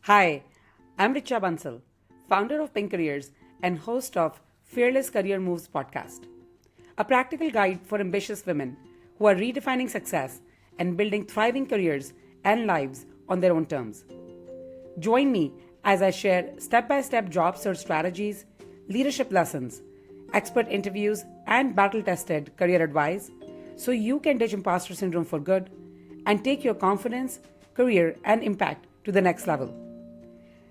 Hi, I'm Richa Bansal, founder of Pink Careers and host of Fearless Career Moves podcast, a practical guide for ambitious women who are redefining success and building thriving careers and lives on their own terms. Join me as I share step by step job search strategies, leadership lessons, expert interviews, and battle tested career advice so you can ditch imposter syndrome for good and take your confidence, career, and impact to the next level.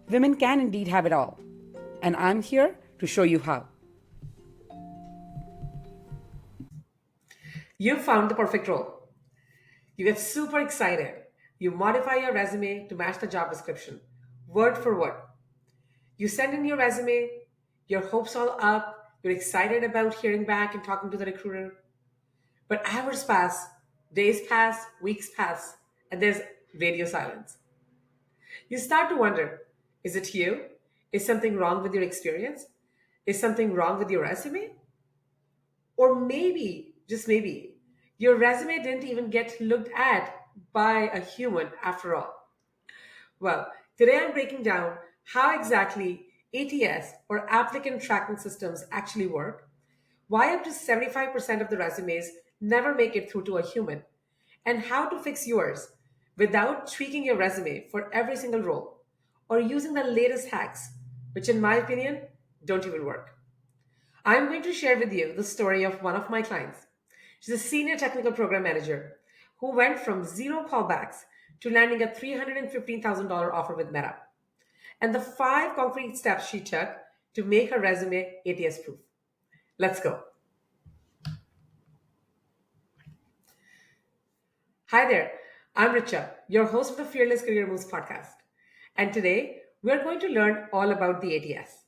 Women can indeed have it all, and I'm here to show you how. You found the perfect role. You get super excited. You modify your resume to match the job description, word for word. You send in your resume, your hopes all up, you're excited about hearing back and talking to the recruiter. But hours pass, days pass, weeks pass, and there's radio silence. You start to wonder, is it you? Is something wrong with your experience? Is something wrong with your resume? Or maybe, just maybe, your resume didn't even get looked at by a human after all. Well, today I'm breaking down how exactly ATS or Applicant Tracking Systems actually work, why up to 75% of the resumes never make it through to a human, and how to fix yours without tweaking your resume for every single role or using the latest hacks, which, in my opinion, don't even work. I'm going to share with you the story of one of my clients. She's a senior technical program manager who went from zero callbacks to landing a $315,000 offer with Meta, and the five concrete steps she took to make her resume ATS proof. Let's go. Hi there, I'm Richa, your host of the Fearless Career Moves podcast. And today we're going to learn all about the ATS.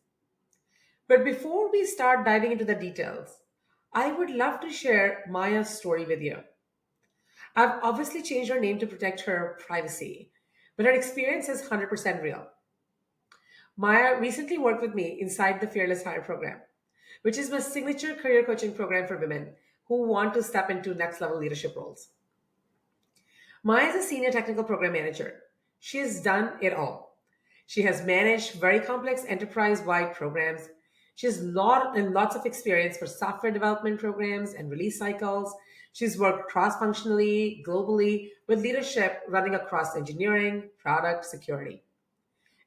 But before we start diving into the details, I would love to share Maya's story with you. I've obviously changed her name to protect her privacy, but her experience is 100% real. Maya recently worked with me inside the Fearless Hire program, which is my signature career coaching program for women who want to step into next level leadership roles. Maya is a senior technical program manager. She has done it all. She has managed very complex enterprise wide programs. She has lots of experience for software development programs and release cycles. She's worked cross functionally, globally, with leadership running across engineering, product, security.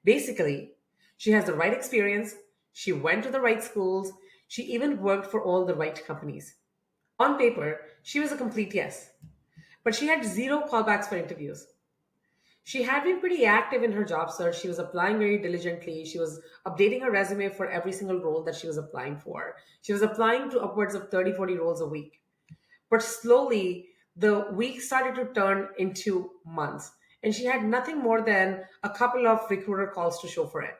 Basically, she has the right experience. She went to the right schools. She even worked for all the right companies. On paper, she was a complete yes, but she had zero callbacks for interviews. She had been pretty active in her job search. She was applying very diligently. She was updating her resume for every single role that she was applying for. She was applying to upwards of 30, 40 roles a week. But slowly, the weeks started to turn into months, and she had nothing more than a couple of recruiter calls to show for it.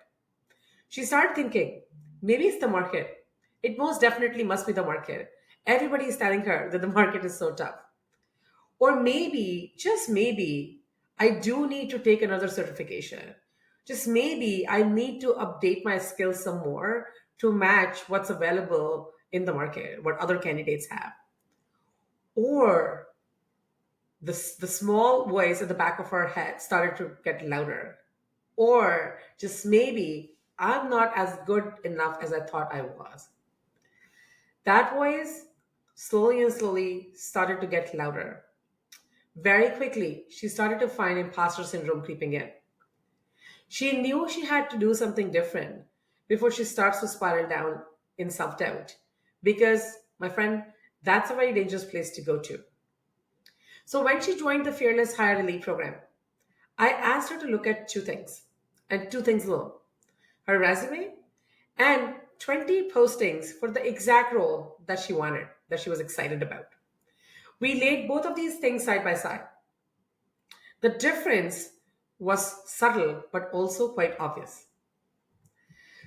She started thinking, maybe it's the market. It most definitely must be the market. Everybody is telling her that the market is so tough. Or maybe, just maybe, I do need to take another certification. Just maybe I need to update my skills some more to match what's available in the market, what other candidates have. Or the small voice at the back of her head started to get louder. Or just maybe I'm not as good enough as I thought I was. That voice slowly and slowly started to get louder. Very quickly, she started to find imposter syndrome creeping in. She knew she had to do something different before she starts to spiral down in self doubt. Because, my friend, that's a very dangerous place to go to. So, when she joined the Fearless Hire Elite program, I asked her to look at two things, and two things alone: her resume and 20 postings for the exact role that she wanted, that she was excited about. We laid both of these things side by side. The difference was subtle but also quite obvious.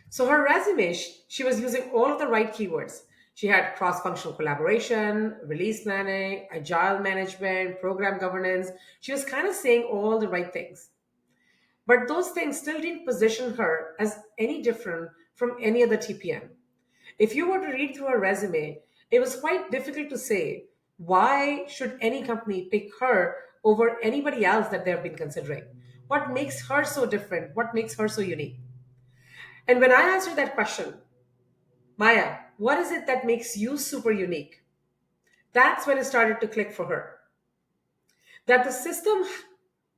So her resume, she was using all of the right keywords. She had cross-functional collaboration, release planning, agile management, program governance. She was kind of saying all the right things. But those things still didn't position her as any different from any other TPM. If you were to read through her resume, it was quite difficult to say why should any company pick her over anybody else that they've been considering. What makes her so different? What makes her so unique? And when I answered that question, Maya, what is it that makes you super unique? That's when it started to click for her. That the system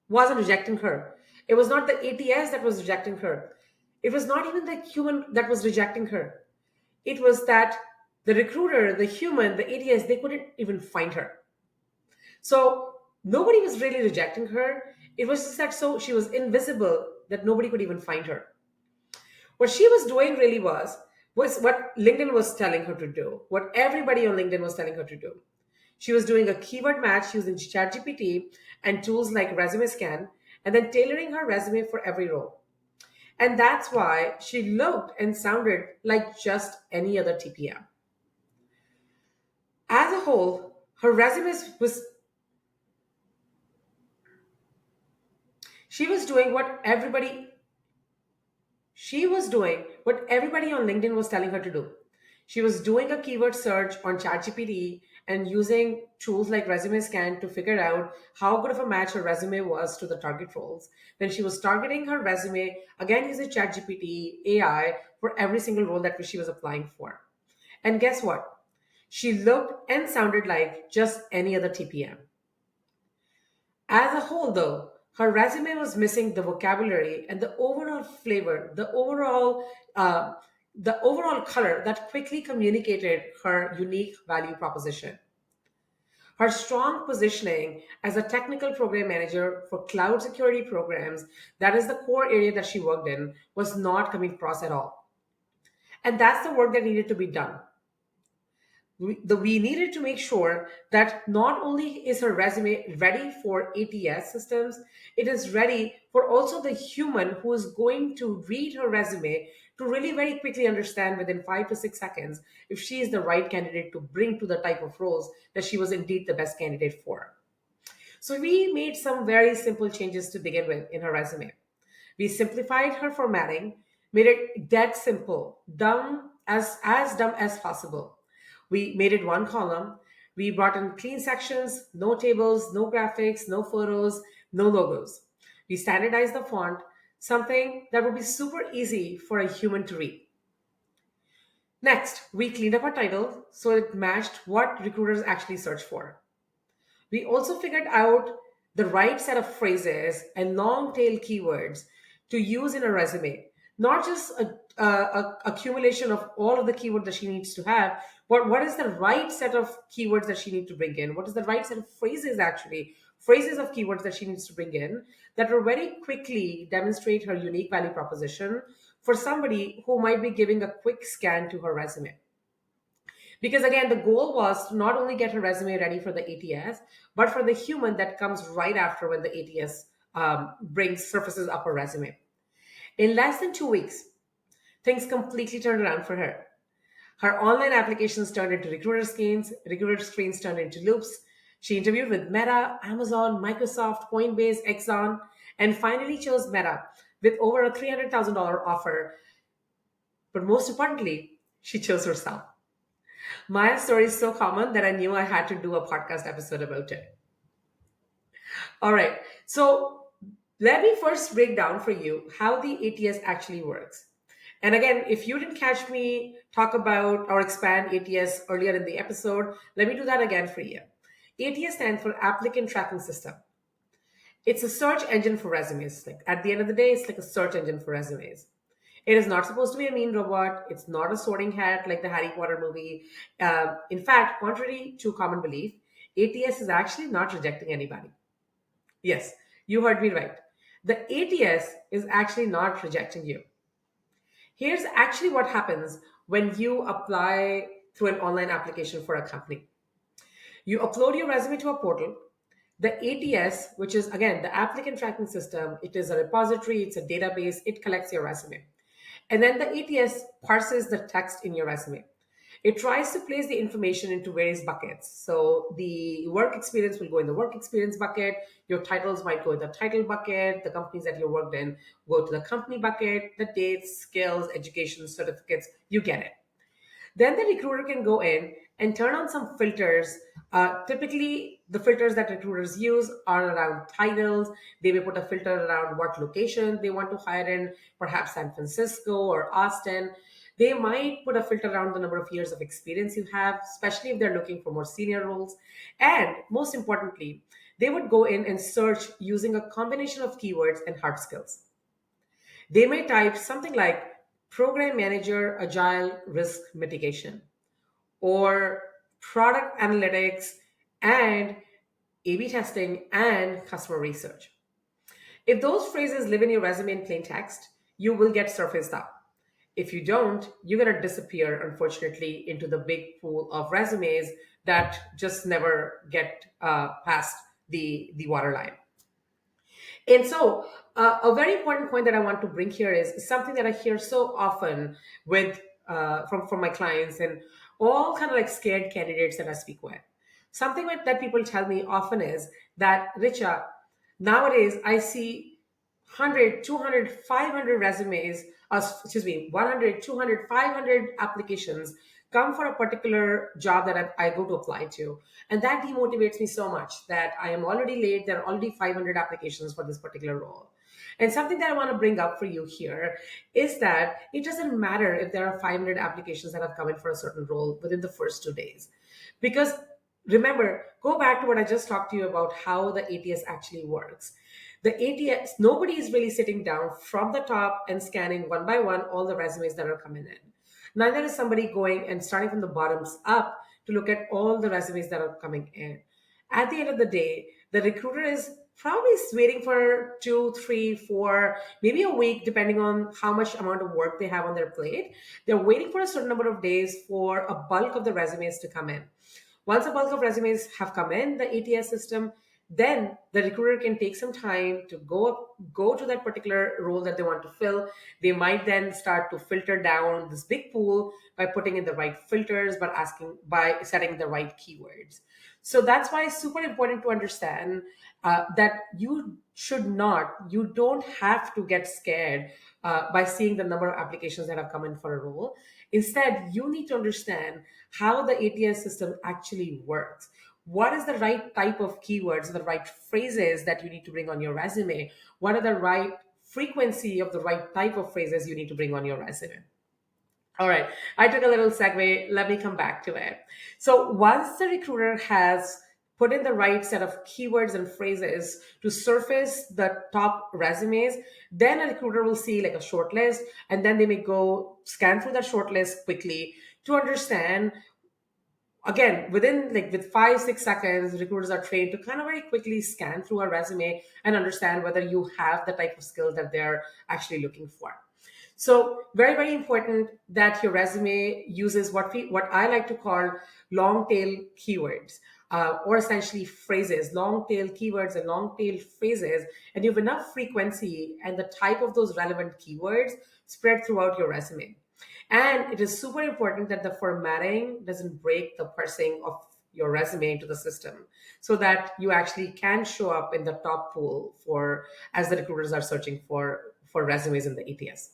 wasn't rejecting her. It was not the ATS that was rejecting her. It was not even the human that was rejecting her. It was that the recruiter, the human, the ATS, they couldn't even find her. So nobody was really rejecting her. It was just that so she was invisible that nobody could even find her. What she was doing really was what LinkedIn was telling her to do, what everybody on LinkedIn was telling her to do. She was doing a keyword match using ChatGPT and tools like Resume Scan, and then tailoring her resume for every role. And that's why she looked and sounded like just any other TPM. As a whole, her resume was she was doing what everybody she was doing what everybody on LinkedIn was telling her to do. She was doing a keyword search on ChatGPT and using tools like Resume Scan to figure out how good of a match her resume was to the target roles. Then she was targeting her resume again using ChatGPT AI for every single role that she was applying for. And guess what? She looked and sounded like just any other TPM. As a whole, though, her resume was missing the vocabulary and the overall flavor, the overall color that quickly communicated her unique value proposition. Her strong positioning as a technical program manager for cloud security programs, that is the core area that she worked in, was not coming across at all. And that's the work that needed to be done. We needed to make sure that not only is her resume ready for ATS systems, it is ready for also the human who is going to read her resume to really very quickly understand within 5 to 6 seconds if she is the right candidate to bring to the type of roles that she was indeed the best candidate for. So we made some very simple changes to begin with in her resume. We simplified her formatting, made it dead simple, dumb as possible. We made it one column. We brought in clean sections, no tables, no graphics, no photos, no logos. We standardized the font, something that would be super easy for a human to read. Next, we cleaned up our title so it matched what recruiters actually search for. We also figured out the right set of phrases and long tail keywords to use in a resume, not just a accumulation of all of the keywords that she needs to have, but what is the right set of keywords that she needs to bring in? What is the right set of phrases actually? Phrases of keywords that she needs to bring in that will very quickly demonstrate her unique value proposition for somebody who might be giving a quick scan to her resume. Because again, the goal was to not only get her resume ready for the ATS, but for the human that comes right after when the ATS brings surfaces up her resume. In less than 2 weeks, things completely turned around for her. Her online applications turned into recruiter screens turned into loops. She interviewed with Meta, Amazon, Microsoft, Coinbase, Exxon, and finally chose Meta with over a $300,000 offer. But most importantly, she chose herself. My story is so common that I knew I had to do a podcast episode about it. All right. So let me first break down for you how the ATS actually works. And again, if you didn't catch me talk about or expand ATS earlier in the episode, let me do that again for you. ATS stands for Applicant Tracking System. It's a search engine for resumes. Like at the end of the day, it's like a search engine for resumes. It is not supposed to be a mean robot. It's not a sorting hat like the Harry Potter movie. In fact, contrary to common belief, ATS is actually not rejecting anybody. Yes, you heard me right. The ATS is actually not rejecting you. Here's actually what happens when you apply through an online application for a company. You upload your resume to a portal. The ATS, which is again the applicant tracking system, it is a repository, it's a database, it collects your resume. And then the ATS parses the text in your resume. It tries to place the information into various buckets. So the work experience will go in the work experience bucket. Your titles might go in the title bucket. The companies that you worked in go to the company bucket. The dates, skills, education, certificates, you get it. Then the recruiter can go in and turn on some filters. Typically, the filters that recruiters use are around titles. They may put a filter around what location they want to hire in, perhaps San Francisco or Austin. They might put a filter around the number of years of experience you have, especially if they're looking for more senior roles. And most importantly, they would go in and search using a combination of keywords and hard skills. They may type something like program manager, agile risk mitigation, or product analytics and A B testing and customer research. If those phrases live in your resume in plain text, you will get surfaced up. If you don't, you're going to disappear, unfortunately, into the big pool of resumes that just never get past the waterline. And so, a very important point that I want to bring here is something that I hear so often with from my clients and all kind of like scared candidates that I speak with. Something that people tell me often is that, Richa, nowadays I see 100, 200, 500 resumes, excuse me, 100, 200, 500 applications come for a particular job that I go to apply to. And that demotivates me so much that I am already late. There are already 500 applications for this particular role. And something that I want to bring up for you here is that it doesn't matter if there are 500 applications that have come in for a certain role within the first 2 days. Because remember, go back to what I just talked to you about how the ATS actually works. The ATS, nobody is really sitting down from the top and scanning one by one all the resumes that are coming in. Neither is somebody going and starting from the bottoms up to look at all the resumes that are coming in. At the end of the day, the recruiter is probably waiting for 2, 3, 4, maybe a week, depending on how much amount of work they have on their plate. They're waiting for a certain number of days for a bulk of the resumes to come in. Once a bulk of resumes have come in the ATS system, then the recruiter can take some time to go to that particular role that they want to fill. They might then start to filter down this big pool by putting in the right filters, by setting the right keywords. So that's why it's super important to understand that you don't have to get scared by seeing the number of applications that have come in for a role. Instead, you need to understand how the ATS system actually works. What is the right type of keywords, the right phrases that you need to bring on your resume? What are the right frequency of the right type of phrases you need to bring on your resume? All right, I took a little segue. Let me come back to it. So once the recruiter has put in the right set of keywords and phrases to surface the top resumes, then a recruiter will see like a short list, and then they may go scan through that short list quickly to understand. Again, with 5, 6 seconds, recruiters are trained to kind of very quickly scan through a resume and understand whether you have the type of skills that they're actually looking for. So very, very important that your resume uses what I like to call long tail keywords, or essentially phrases, long tail keywords and long tail phrases, and you have enough frequency and the type of those relevant keywords spread throughout your resume. And it is super important that the formatting doesn't break the parsing of your resume into the system so that you actually can show up in the top pool for as the recruiters are searching for resumes in the ATS.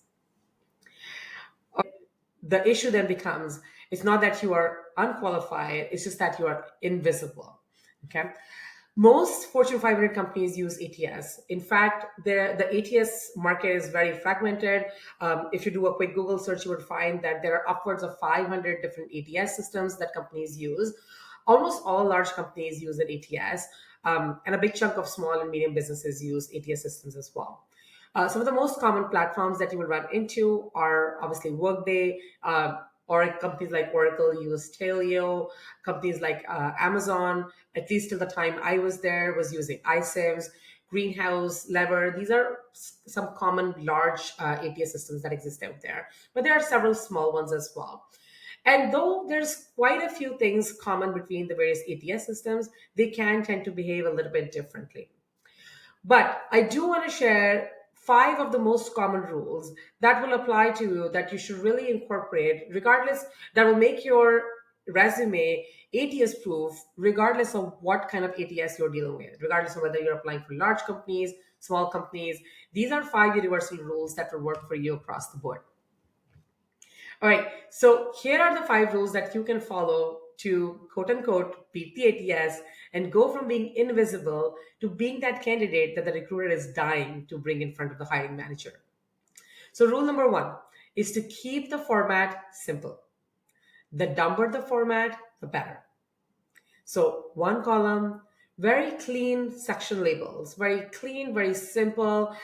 The issue then becomes it's not that you are unqualified, it's just that you are invisible. Okay. Most Fortune 500 companies use ATS. In fact, the ATS market is very fragmented. If you do a quick Google search, you would find that there are upwards of 500 different ATS systems that companies use. Almost all large companies use an ATS, and a big chunk of small and medium businesses use ATS systems as well. Some of the most common platforms that you will run into are obviously Workday, or companies like Oracle use Taleo. Companies like Amazon, at least till the time I was there, was using iCIVS, Greenhouse, Lever. These are some common large ATS systems that exist out there, but there are several small ones as well. And though there's quite a few things common between the various ATS systems, they can tend to behave a little bit differently. But I do want to share 5 of the most common rules that will apply to you that you should really incorporate, regardless, that will make your resume ATS proof, regardless of what kind of ATS you're dealing with, regardless of whether you're applying for large companies, small companies. These are 5 universal rules that will work for you across the board. All right, so here are the 5 rules that you can follow to quote unquote beat the ATS and go from being invisible to being that candidate that the recruiter is dying to bring in front of the hiring manager. So, rule number one is to keep the format simple. The dumber the format, the better. So one column, very clean section labels, very clean, very simple,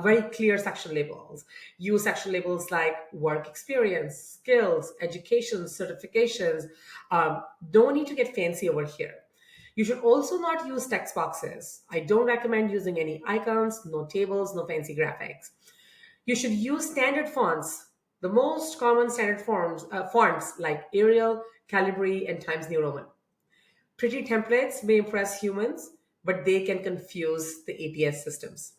very clear section labels. Use section labels like work experience, skills, education, certifications. Don't need to get fancy over here. You should also not use text boxes. I don't recommend using any icons, no tables, no fancy graphics. You should use standard fonts, the most common standard fonts like Arial, Calibri, and Times New Roman. Pretty templates may impress humans, but they can confuse the ATS systems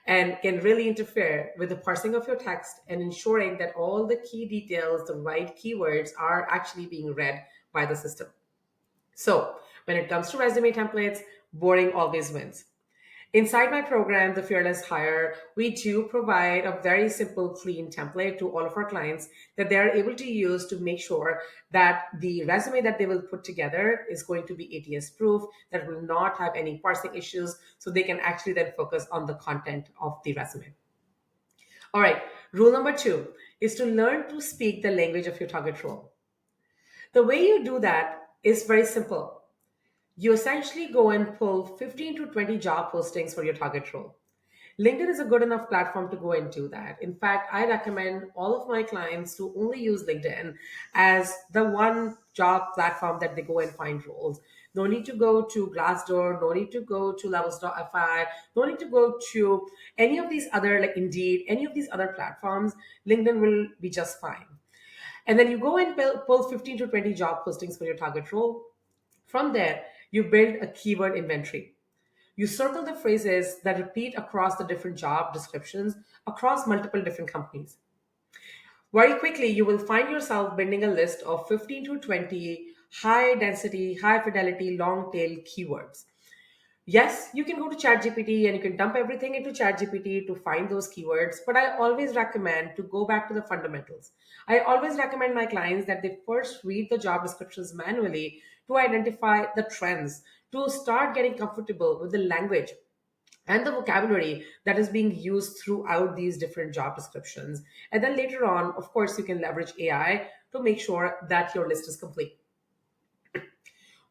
and can really interfere with the parsing of your text and ensuring that all the key details, the right keywords are actually being read by the system. So, when it comes to resume templates, boring always wins. Inside my program, The Fearless Hire, we do provide a very simple, clean template to all of our clients that they're able to use to make sure that the resume that they will put together is going to be ATS proof, that will not have any parsing issues, so they can actually then focus on the content of the resume. All right, rule number two is to learn to speak the language of your target role. The way you do that is very simple. You essentially go and pull 15 to 20 job postings for your target role. LinkedIn is a good enough platform to go and do that. In fact, I recommend all of my clients to only use LinkedIn as the one job platform that they go and find roles. No need to go to Glassdoor, no need to go to levels.fi, no need to go to any of these other, like Indeed, any of these other platforms. LinkedIn will be just fine. And then you go and pull 15 to 20 job postings for your target role. From there, you build a keyword inventory. You circle the phrases that repeat across the different job descriptions across multiple different companies. Very quickly, you will find yourself building a list of 15 to 20 high density, high fidelity, long tail keywords. Yes, you can go to ChatGPT and you can dump everything into ChatGPT to find those keywords, but I always recommend to go back to the fundamentals. I always recommend my clients that they first read the job descriptions manually to identify the trends, to start getting comfortable with the language and the vocabulary that is being used throughout these different job descriptions. And then later on, of course, you can leverage AI to make sure that your list is complete.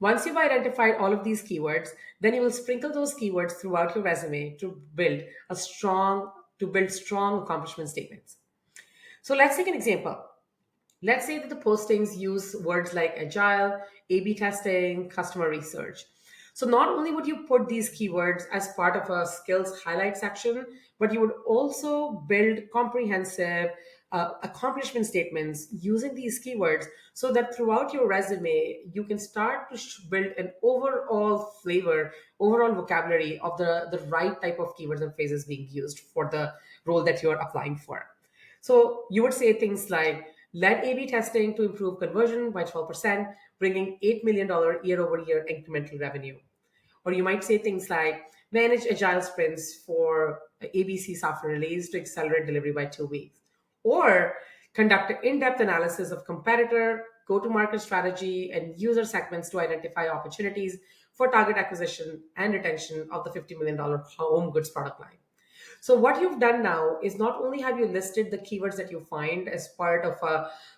Once you've identified all of these keywords, then you will sprinkle those keywords throughout your resume to build strong accomplishment statements. So let's take an example. Let's say that the postings use words like agile, A/B testing, customer research. So not only would you put these keywords as part of a skills highlight section, but you would also build comprehensive accomplishment statements using these keywords so that throughout your resume, you can start to build an overall flavor, overall vocabulary of the right type of keywords and phrases being used for the role that you're applying for. So you would say things like, led A/B testing to improve conversion by 12%, bringing $8 million year over year incremental revenue. Or you might say things like, manage agile sprints for ABC software release to accelerate delivery by 2 weeks. Or conduct an in-depth analysis of competitor, go-to-market strategy, and user segments to identify opportunities for target acquisition and retention of the $50 million home goods product line. So what you've done now is not only have you listed the keywords that you find as part of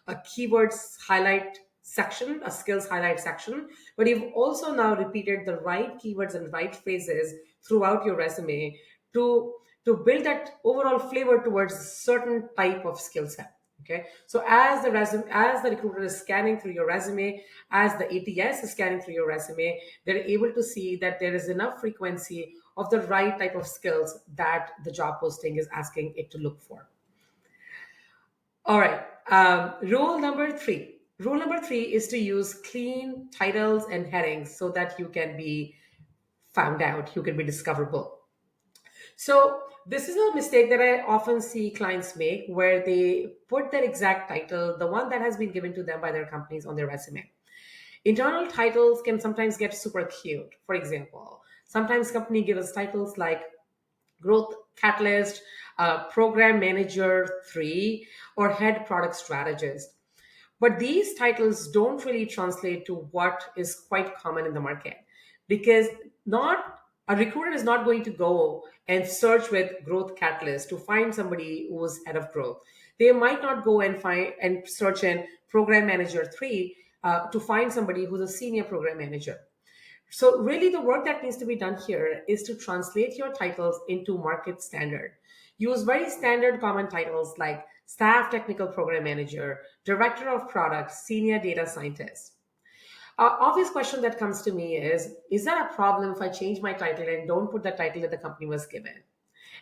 a keywords highlight section, a skills highlight section, but you've also now repeated the right keywords and right phrases throughout your resume to build that overall flavor towards a certain type of skill set. Okay. So as the recruiter is scanning through your resume, as the ATS is scanning through your resume, they're able to see that there is enough frequency of the right type of skills that the job posting is asking it to look for. All right. Rule number three. Rule number three is to use clean titles and headings so that you can be found out, you can be discoverable. So this is a mistake that I often see clients make where they put their exact title, the one that has been given to them by their companies, on their resume. Internal titles can sometimes get super cute. For example, sometimes company give us titles like growth catalyst, program manager 3, or head product strategist. But these titles don't really translate to what is quite common in the market, because not a recruiter is not going to go and search with growth catalyst to find somebody who's head of growth. They might not go and find and search in program manager 3 to find somebody who's a senior program manager. So, really, the work that needs to be done here is to translate your titles into market standard. Use very standard common titles like staff technical program manager, director of product, senior data scientist. Obvious question that comes to me is that a problem if I change my title and don't put the title that the company was given?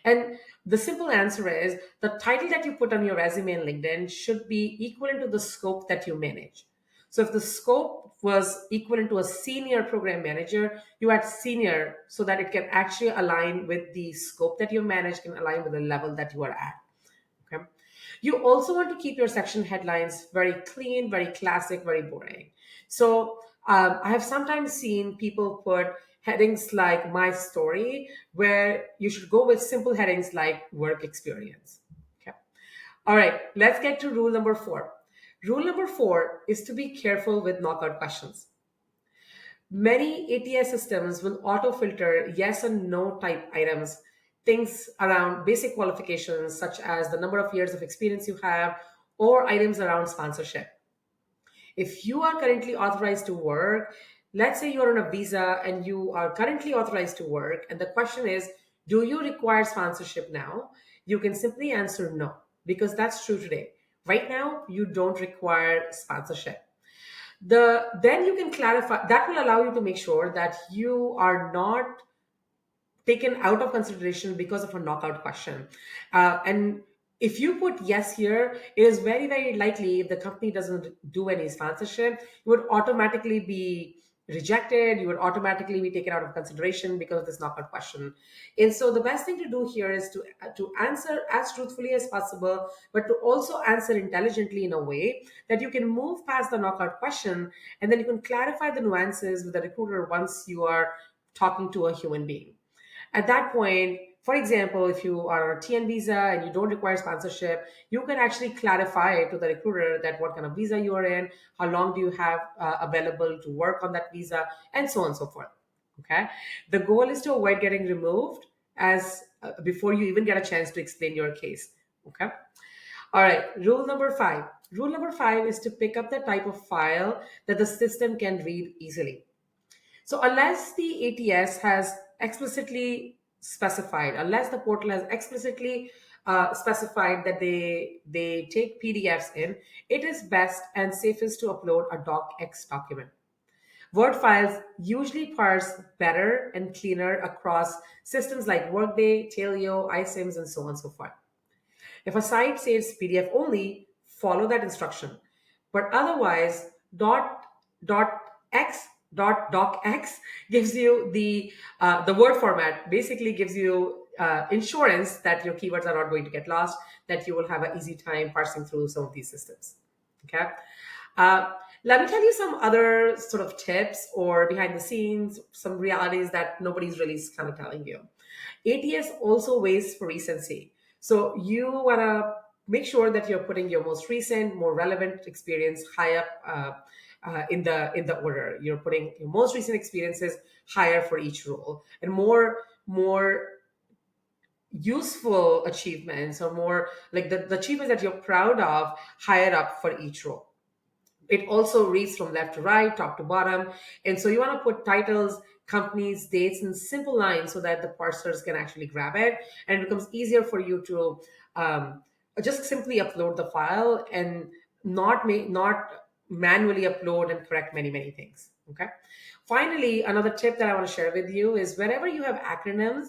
And the simple answer is the title that you put on your resume and LinkedIn should be equivalent to the scope that you manage. So if the scope was equivalent to a senior program manager, you add senior so that it can actually align with the scope that you manage, can align with the level that you are at. Okay. You also want to keep your section headlines very clean, very classic, very boring. So I have sometimes seen people put headings like my story, where you should go with simple headings like work experience. Okay. All right, let's get to rule number 4. Rule number 4 is to be careful with knockout questions. Many ATS systems will auto filter yes and no type items, things around basic qualifications, such as the number of years of experience you have, or items around sponsorship. If you are currently authorized to work, let's say you're on a visa and you are currently authorized to work, and the question is, do you require sponsorship now? You can simply answer no, because that's true today. Right now, you don't require sponsorship. Then you can clarify that will allow you to make sure that you are not taken out of consideration because of a knockout question. And if you put yes here, it is very, very likely if the company doesn't do any sponsorship, you would automatically be rejected. You would automatically be taken out of consideration because of this knockout question. And so the best thing to do here is to answer as truthfully as possible, but to also answer intelligently in a way that you can move past the knockout question, and then you can clarify the nuances with the recruiter once you are talking to a human being. At that point, for example, if you are on a TN visa and you don't require sponsorship, you can actually clarify to the recruiter that what kind of visa you are in, how long do you have available to work on that visa, and so on and so forth. Okay. The goal is to avoid getting removed as before you even get a chance to explain your case. Okay. All right. Rule number 5. Rule number 5 is to pick up the type of file that the system can read easily. So unless the ATS has explicitly specified, unless the portal has explicitly specified that they take PDFs in, it is best and safest to upload a docx document. Word files usually parse better and cleaner across systems like Workday, Taleo, iSIMS, and so on and so forth. If a site says PDF only, follow that instruction. But otherwise, dot x docx gives you the word format. Basically, gives you insurance that your keywords are not going to get lost. That you will have an easy time parsing through some of these systems. Okay. Uh, Let me tell you some other sort of tips or behind the scenes, some realities that nobody's really kind of telling you. ATS also weighs for recency. So you want to make sure that you're putting your most recent, more relevant experience high up in the order. You're putting your most recent experiences higher for each role, and more useful achievements, or more like the achievements that you're proud of higher up for each role. It also reads from left to right, top to bottom. And so you want to put titles, companies, dates in simple lines so that the parsers can actually grab it. And it becomes easier for you to just simply upload the file and not manually upload and correct many, many things. Okay. Finally, another tip that I want to share with you is wherever you have acronyms,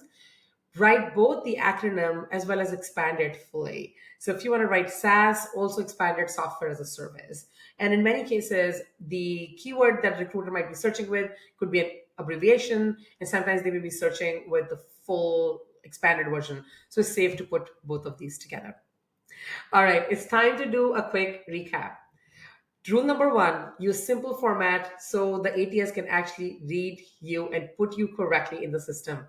write both the acronym as well as expand it fully. So if you want to write SaaS, also expanded software as a service. And in many cases, the keyword that recruiter might be searching with could be an abbreviation, and sometimes they may be searching with the full expanded version. So it's safe to put both of these together. All right, it's time to do a quick recap. Rule number 1, use simple format so the ATS can actually read you and put you correctly in the system.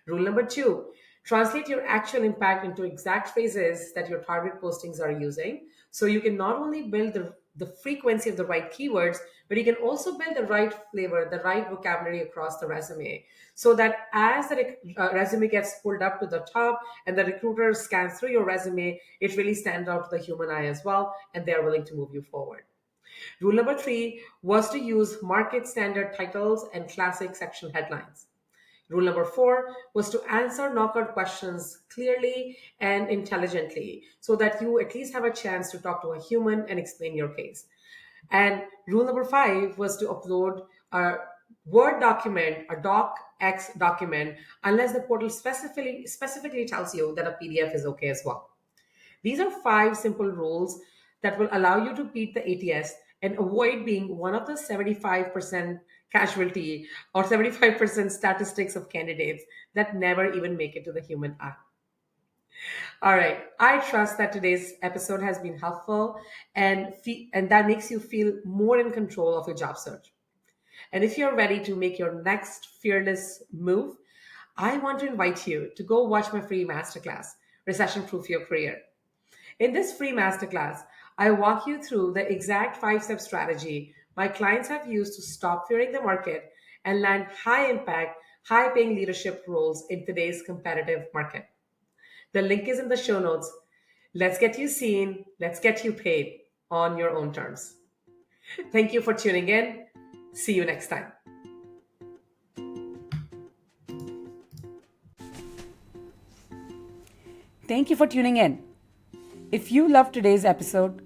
Rule number 2, Translate your actual impact into exact phrases that your target postings are using. So you can not only build the frequency of the right keywords, but you can also build the right flavor, the right vocabulary across the resume. So that as the resume gets pulled up to the top and the recruiter scans through your resume, it really stands out to the human eye as well, and they're willing to move you forward. Rule number three was to use market standard titles and classic section headlines. Rule number four was to answer knockout questions clearly and intelligently so that you at least have a chance to talk to a human and explain your case. And rule number five was to upload a Word document, a docx document, unless the portal specifically tells you that a PDF is okay as well. These are five simple rules that will allow you to beat the ATS and avoid being one of the 75% casualty or 75% statistics of candidates that never even make it to the human eye. All right. I trust that today's episode has been helpful and that makes you feel more in control of your job search. And if you're ready to make your next fearless move, I want to invite you to go watch my free masterclass, Recession Proof Your Career. In this free masterclass, I walk you through the exact 5-step strategy my clients have used to stop fearing the market and land high impact, high paying leadership roles in today's competitive market. The link is in the show notes. Let's get you seen, let's get you paid on your own terms. Thank you for tuning in. See you next time. Thank you for tuning in. If you loved today's episode,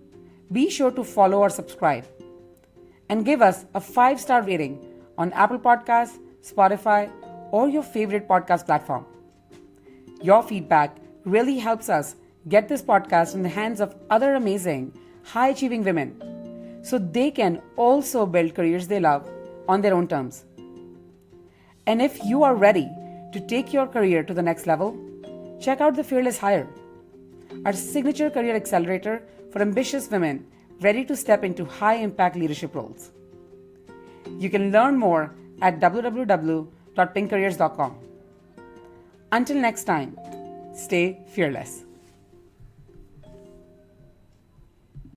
be sure to follow or subscribe and give us a 5-star rating on Apple Podcasts, Spotify, or your favorite podcast platform. Your feedback really helps us get this podcast in the hands of other amazing, high-achieving women so they can also build careers they love on their own terms. And if you are ready to take your career to the next level, check out the Fearless Hire, our signature career accelerator for ambitious women ready to step into high-impact leadership roles. You can learn more at www.pinkcareers.com. Until next time, stay fearless.